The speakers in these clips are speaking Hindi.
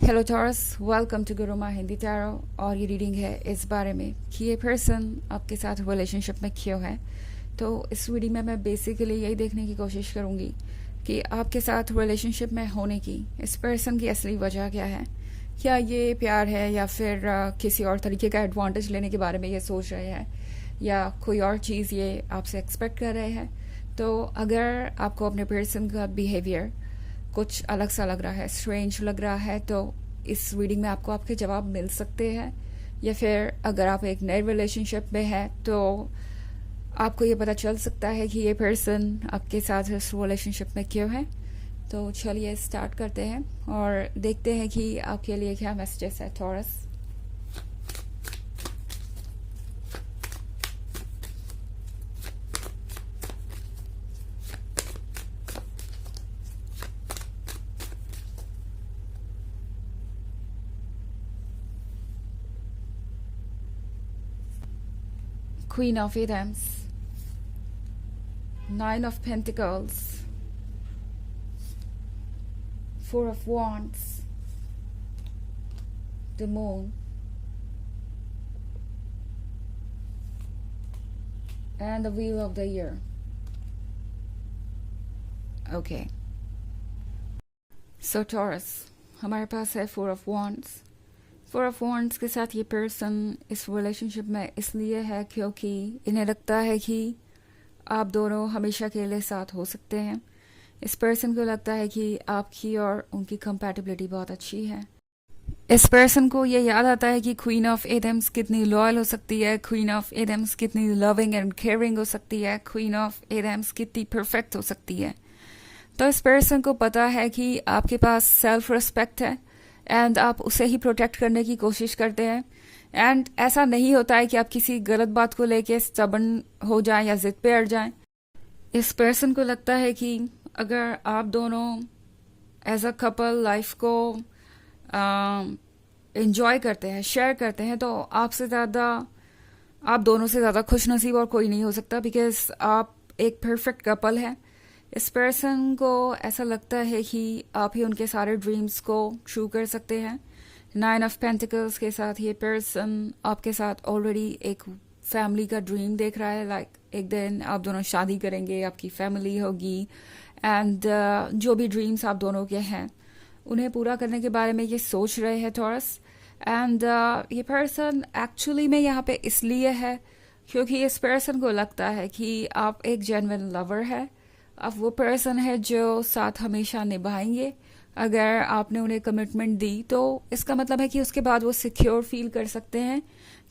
Hello Taurus, welcome to Gurumaa Hindi tarot. और ये रीडिंग है इस बारे में कि ये पर्सन आपके साथ रिलेशनशिप में क्यों है। तो इस रीडिंग में मैं बेसिकली यही देखने की कोशिश करूँगी कि आपके साथ रिलेशनशिप में होने की इस पर्सन की असली वजह क्या है। क्या ये प्यार है या फिर किसी और तरीके का एडवांटेज लेने के बारे में ये सोच रहे हैं या कोई और चीज़ ये आपसे एक्सपेक्ट कर रहे हैं। तो अगर आपको अपने पर्सन का बिहेवियर कुछ अलग सा लग रहा है, स्ट्रेंज लग रहा है, तो इस रीडिंग में आपको आपके जवाब मिल सकते हैं। या फिर अगर आप एक नए रिलेशनशिप में हैं तो आपको ये पता चल सकता है कि ये पर्सन आपके साथ इस रिलेशनशिप में क्यों है। तो चलिए स्टार्ट करते हैं और देखते हैं कि आपके लिए क्या मैसेजेस है taurus. Queen of Wands, Nine of Pentacles, Four of Wands, the Moon, and the Wheel of the Year. Okay. So Taurus, हमारे पास है four of wands. Four of wands के साथ ये पर्सन इस रिलेशनशिप में इसलिए है क्योंकि इन्हें लगता है कि आप दोनों हमेशा के लिए साथ हो सकते हैं। इस पर्सन को लगता है कि आपकी और उनकी कंपैटिबिलिटी बहुत अच्छी है। इस पर्सन को ये याद आता है कि क्वीन ऑफ एडम्स कितनी लॉयल हो सकती है, क्वीन ऑफ एडम्स कितनी लविंग एंड केयरिंग हो सकती है, क्वीन ऑफ एडम्स कितनी परफेक्ट हो सकती है। तो इस पर्सन को पता है कि आपके पास सेल्फ रिस्पेक्ट है एंड आप उसे ही प्रोटेक्ट करने की कोशिश करते हैं। एंड ऐसा नहीं होता है कि आप किसी गलत बात को लेके स्टबर्न हो जाएं या जिद पे अड़ जाएं। इस पर्सन को लगता है कि अगर आप दोनों एज अ कपल लाइफ को एंजॉय करते हैं, शेयर करते हैं, तो आप दोनों से ज़्यादा खुश नसीब और कोई नहीं हो सकता, बिकॉज आप एक परफेक्ट कपल है। इस पर्सन को ऐसा लगता है कि आप ही उनके सारे ड्रीम्स को ट्रू कर सकते हैं। नाइन ऑफ पेंटिकल्स के साथ ये पर्सन आपके साथ ऑलरेडी एक फैमिली का ड्रीम देख रहा है। लाइक एक दिन आप दोनों शादी करेंगे, आपकी फैमिली होगी एंड जो भी ड्रीम्स आप दोनों के हैं उन्हें पूरा करने के बारे में ये सोच रहे हैं टॉरस। एंड ये पर्सन एक्चुअली में यहाँ पे इसलिए है क्योंकि इस पर्सन को लगता है कि आप एक जेन्युइन लवर है। अब वो पर्सन है जो साथ हमेशा निभाएंगे। अगर आपने उन्हें कमिटमेंट दी तो इसका मतलब है कि उसके बाद वो सिक्योर फील कर सकते हैं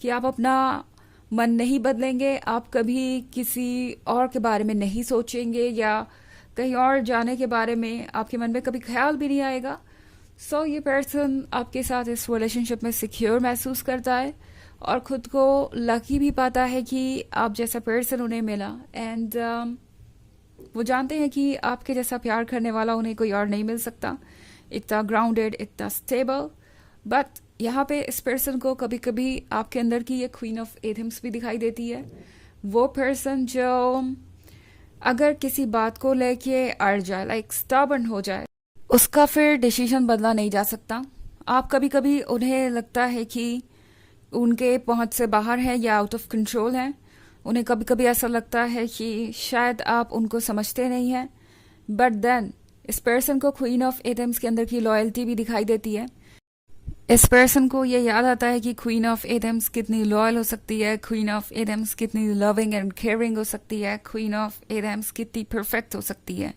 कि आप अपना मन नहीं बदलेंगे, आप कभी किसी और के बारे में नहीं सोचेंगे या कहीं और जाने के बारे में आपके मन में कभी ख्याल भी नहीं आएगा। सो ये पर्सन आपके साथ इस रिलेशनशिप में सिक्योर महसूस करता है और खुद को लकी भी पाता है कि आप जैसा पर्सन उन्हें मिला। एंड वो जानते हैं कि आपके जैसा प्यार करने वाला उन्हें कोई और नहीं मिल सकता, इतना ग्राउंडेड, इतना स्टेबल। बट यहाँ पे इस पर्सन को कभी कभी आपके अंदर की ये क्वीन ऑफ एथम्स भी दिखाई देती है। वो पर्सन जो अगर किसी बात को लेके अड़ जाए, लाइक स्टबर्न हो जाए, उसका फिर डिसीजन बदला नहीं जा सकता। आप कभी कभी उन्हें लगता है कि उनके पहुंच से बाहर है या आउट ऑफ कंट्रोल है। उन्हें कभी कभी ऐसा लगता है कि शायद आप उनको समझते नहीं हैं। बट देन इस पर्सन को क्वीन ऑफ एथम्स के अंदर की लॉयल्टी भी दिखाई देती है। इस पर्सन को ये याद आता है कि क्वीन ऑफ एथम्स कितनी लॉयल हो सकती है, क्वीन ऑफ एथम्स कितनी लविंग एंड केयरिंग हो सकती है, क्वीन ऑफ एथम्स कितनी परफेक्ट हो सकती है।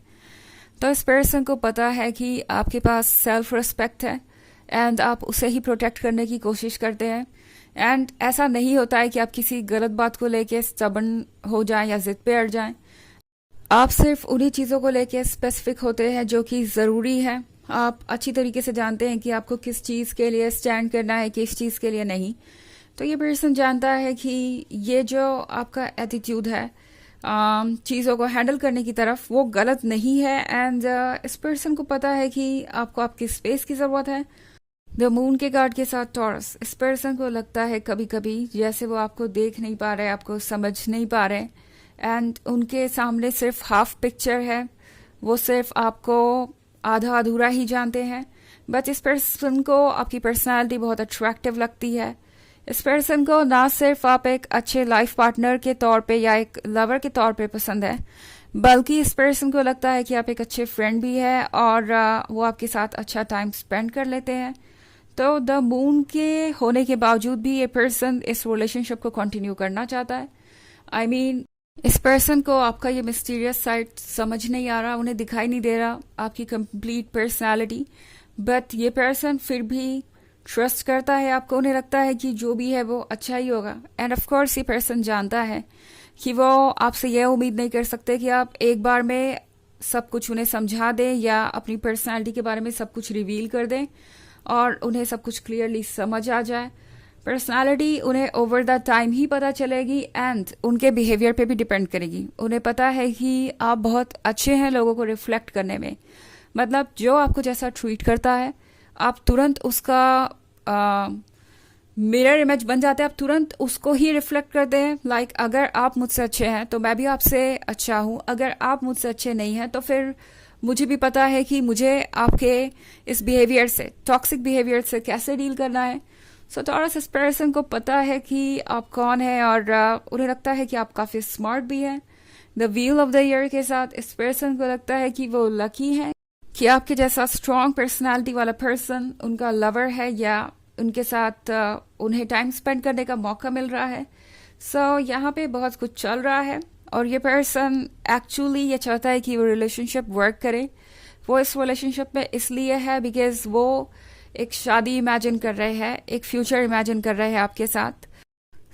तो इस पर्सन को पता है कि आपके पास सेल्फ रिस्पेक्ट है एंड आप उसे ही प्रोटेक्ट करने की कोशिश करते हैं। एंड ऐसा नहीं होता है कि आप किसी गलत बात को लेके स्टबर्न हो जाएं या जिद पे अड़ जाएं। आप सिर्फ उन्हीं चीज़ों को लेके स्पेसिफिक होते हैं जो कि ज़रूरी है। आप अच्छी तरीके से जानते हैं कि आपको किस चीज़ के लिए स्टैंड करना है, किस चीज़ के लिए नहीं। तो ये पर्सन जानता है कि ये जो आपका एटीट्यूड है चीज़ों को हैंडल करने की तरफ, वो गलत नहीं है। एंड इस पर्सन को पता है कि आपको आपकी स्पेस की ज़रूरत है। द मून के कार्ड के साथ टॉरस, इस पर्सन को लगता है कभी कभी जैसे वो आपको देख नहीं पा रहे, आपको समझ नहीं पा रहे एंड उनके सामने सिर्फ हाफ पिक्चर है। वो सिर्फ आपको आधा अधूरा ही जानते हैं। बट इस पर्सन को आपकी पर्सनालिटी बहुत अट्रैक्टिव लगती है। इस पर्सन को ना सिर्फ आप एक अच्छे लाइफ पार्टनर के तौर पे या एक लवर के तौर पे पसंद है, बल्कि इस पर्सन को लगता है कि आप एक अच्छे फ्रेंड भी है और वो आपके साथ अच्छा टाइम स्पेंड कर लेते हैं। तो द मून के होने के बावजूद भी ये पर्सन इस रिलेशनशिप को कंटिन्यू करना चाहता है। आई मीन इस पर्सन को आपका ये मिस्टीरियस साइड समझ नहीं आ रहा, उन्हें दिखाई नहीं दे रहा आपकी कंप्लीट पर्सनालिटी, बट ये पर्सन फिर भी ट्रस्ट करता है आपको। उन्हें लगता है कि जो भी है वो अच्छा ही होगा। एंड ऑफ कोर्स ये पर्सन जानता है कि वो आपसे यह उम्मीद नहीं कर सकते कि आप एक बार में सब कुछ उन्हें समझा दें या अपनी पर्सनालिटी के बारे में सब कुछ रिवील कर दें और उन्हें सब कुछ क्लियरली समझ आ जाए। पर्सनालिटी उन्हें ओवर द टाइम ही पता चलेगी एंड उनके बिहेवियर पे भी डिपेंड करेगी। उन्हें पता है कि आप बहुत अच्छे हैं लोगों को रिफ्लेक्ट करने में, मतलब जो आपको जैसा ट्रीट करता है आप तुरंत उसका मिरर इमेज बन जाते हैं, आप तुरंत उसको ही रिफ्लेक्ट करते हैं। लाइक अगर आप मुझसे अच्छे हैं तो मैं भी आपसे अच्छा हूँ, अगर आप मुझसे अच्छे नहीं हैं तो फिर मुझे भी पता है कि मुझे आपके इस बिहेवियर से, टॉक्सिक बिहेवियर से कैसे डील करना है। सो टॉरस इस पर्सन को पता है कि आप कौन है और उन्हें लगता है कि आप काफ़ी स्मार्ट भी हैं। The wheel of the year के साथ इस पर्सन को लगता है कि वो लकी है कि आपके जैसा स्ट्रॉन्ग पर्सनालिटी वाला पर्सन उनका लवर है या उनके साथ उन्हें टाइम स्पेंड करने का मौका मिल रहा है। सो यहाँ पे बहुत कुछ चल रहा है और ये पर्सन एक्चुअली ये चाहता है कि वो रिलेशनशिप वर्क करे। वो इस रिलेशनशिप में इसलिए है बिकॉज वो एक शादी इमेजिन कर रहे हैं, एक फ्यूचर इमेजिन कर रहे हैं आपके साथ।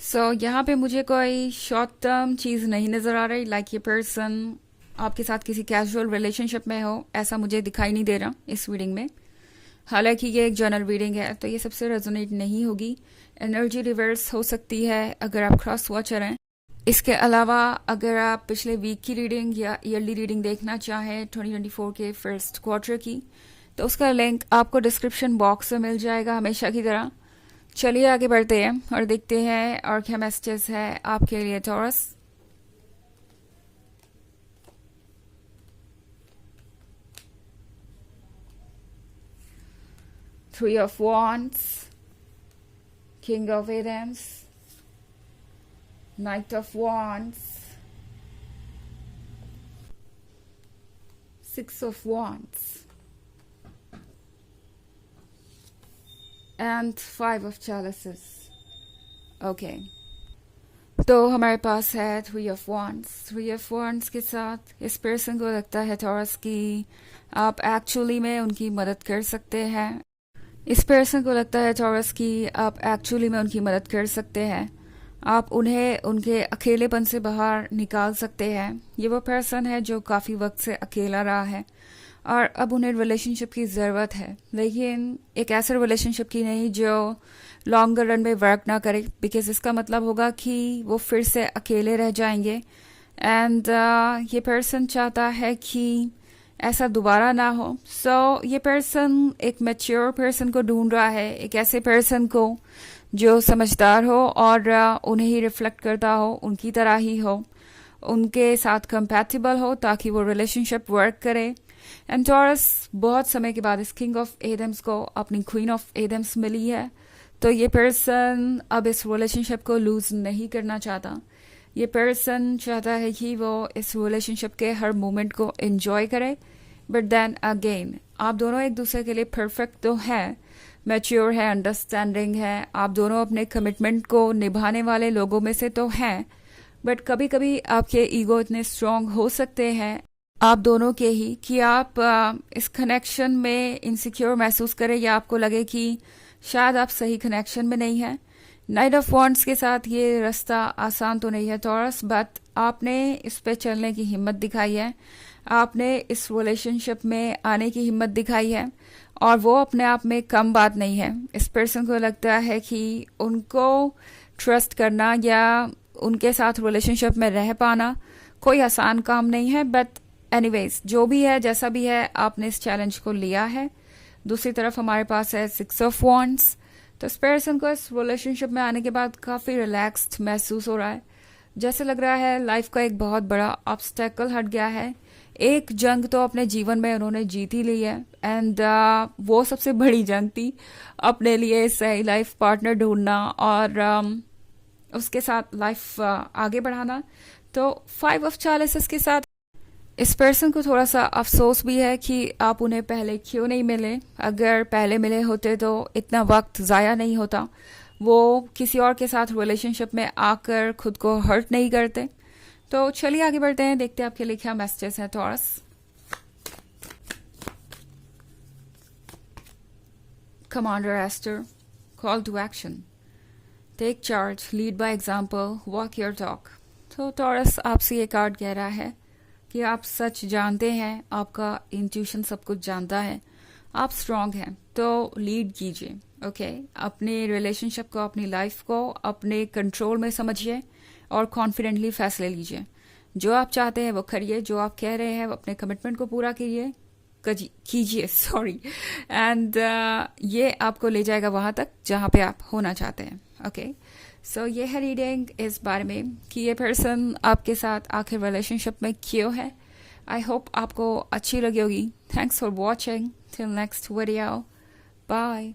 सो यहाँ पे मुझे कोई शॉर्ट टर्म चीज़ नहीं नज़र आ रही, लाइक ये पर्सन आपके साथ किसी कैजुअल रिलेशनशिप में हो, ऐसा मुझे दिखाई नहीं दे रहा इस रीडिंग में। हालांकि ये एक जनरल रीडिंग है तो ये सबसे रेजोनेट नहीं होगी, एनर्जी रिवर्स हो सकती है अगर आप क्रॉस वॉचर हैं। इसके अलावा अगर आप पिछले वीक की रीडिंग या ईयरली रीडिंग देखना चाहें 2024 के फर्स्ट क्वार्टर की, तो उसका लिंक आपको डिस्क्रिप्शन बॉक्स में मिल जाएगा हमेशा की तरह। चलिए आगे बढ़ते हैं और देखते हैं और क्या मैसेजेस है आपके लिए taurus. Three of Wands, King of Wands, Knight of Wands, Six of Wands, and Five of Chalices. Okay. तो हमारे पास है three of wands. Three of wands के साथ इस पर्सन को लगता है टॉरस कि आप एक्चुअली में उनकी मदद कर सकते हैं। इस पर्सन को लगता है टॉरस कि आप एक्चुअली में उनकी मदद कर सकते हैं, आप उन्हें उनके अकेलेपन से बाहर निकाल सकते हैं। ये वो पर्सन है जो काफ़ी वक्त से अकेला रहा है और अब उन्हें रिलेशनशिप की ज़रूरत है, लेकिन एक ऐसे रिलेशनशिप की नहीं जो लॉन्गर रन में वर्क ना करे, बिकॉज इसका मतलब होगा कि वो फिर से अकेले रह जाएंगे। एंड ये पर्सन चाहता है कि ऐसा दोबारा ना हो। सो ये पर्सन एक मैच्योर पर्सन को ढूंढ रहा है, एक ऐसे पर्सन को जो समझदार हो और उन्हें ही रिफ्लेक्ट करता हो, उनकी तरह ही हो, उनके साथ कंपैटिबल हो ताकि वो रिलेशनशिप वर्क करे। एंड टॉरस बहुत समय के बाद इस किंग ऑफ एडम्स को अपनी क्वीन ऑफ एडम्स मिली है, तो ये पर्सन अब इस रिलेशनशिप को लूज नहीं करना चाहता। ये पर्सन चाहता है कि वो इस रिलेशनशिप के हर मोमेंट को एंजॉय करे, बट देन अगेन आप दोनों एक दूसरे के लिए परफेक्ट तो हैं, मैच्योर है, अंडरस्टैंडिंग है, आप दोनों अपने कमिटमेंट को निभाने वाले लोगों में से तो हैं, बट कभी कभी आपके ईगो इतने स्ट्रांग हो सकते हैं आप दोनों के ही कि आप इस कनेक्शन में इनसिक्योर महसूस करें या आपको लगे कि शायद आप सही कनेक्शन में नहीं हैं। नाइट ऑफ वॉन्ड्स के साथ ये रास्ता आसान तो नहीं है टॉरस, बट आपने इस पे चलने की हिम्मत दिखाई है, आपने इस रिलेशनशिप में आने की हिम्मत दिखाई है और वो अपने आप में कम बात नहीं है। इस पर्सन को लगता है कि उनको ट्रस्ट करना या उनके साथ रिलेशनशिप में रह पाना कोई आसान काम नहीं है, बट एनीवेज जो भी है जैसा भी है आपने इस चैलेंज को लिया है। दूसरी तरफ हमारे पास है सिक्स ऑफ वॉन्ड्स। तो इस पर्सन को इस रिलेशनशिप में आने के बाद काफ़ी रिलैक्स्ड महसूस हो रहा है, जैसे लग रहा है लाइफ का एक बहुत बड़ा ऑब्स्टेकल हट गया है, एक जंग तो अपने जीवन में उन्होंने जीत ही ली है, एंड वो सबसे बड़ी जंग थी अपने लिए सही लाइफ पार्टनर ढूंढना और उसके साथ लाइफ आगे बढ़ाना। तो 5 ऑफ चैलेंजेस के साथ इस पर्सन को थोड़ा सा अफसोस भी है कि आप उन्हें पहले क्यों नहीं मिले। अगर पहले मिले होते तो इतना वक्त ज़ाया नहीं होता, वो किसी और के साथ रिलेशनशिप में आकर खुद को हर्ट नहीं करते। तो चलिए आगे बढ़ते हैं, देखते हैं आपके लिए क्या मैसेजेस हैं Taurus. Commander Esther, call to action, take charge, lead by example, walk your talk. तो टॉरस आपसे ये कार्ड कह रहा है कि आप सच जानते हैं, आपका इंट्यूशन सब कुछ जानता है, आप स्ट्रांग हैं, तो लीड कीजिए। ओके, अपने रिलेशनशिप को, अपनी लाइफ को अपने कंट्रोल में समझिए और कॉन्फिडेंटली फैसले लीजिए। जो आप चाहते हैं वो करिए, जो आप कह रहे हैं वो अपने कमिटमेंट को पूरा कीजिए सॉरी, एंड ये आपको ले जाएगा वहां तक जहां पे आप होना चाहते हैं। ओके, सो ये है रीडिंग इस बारे में कि ये पर्सन आपके साथ आखिर रिलेशनशिप में क्यों है। आई होप आपको अच्छी लगी होगी। Thanks for watching, till next video, bye.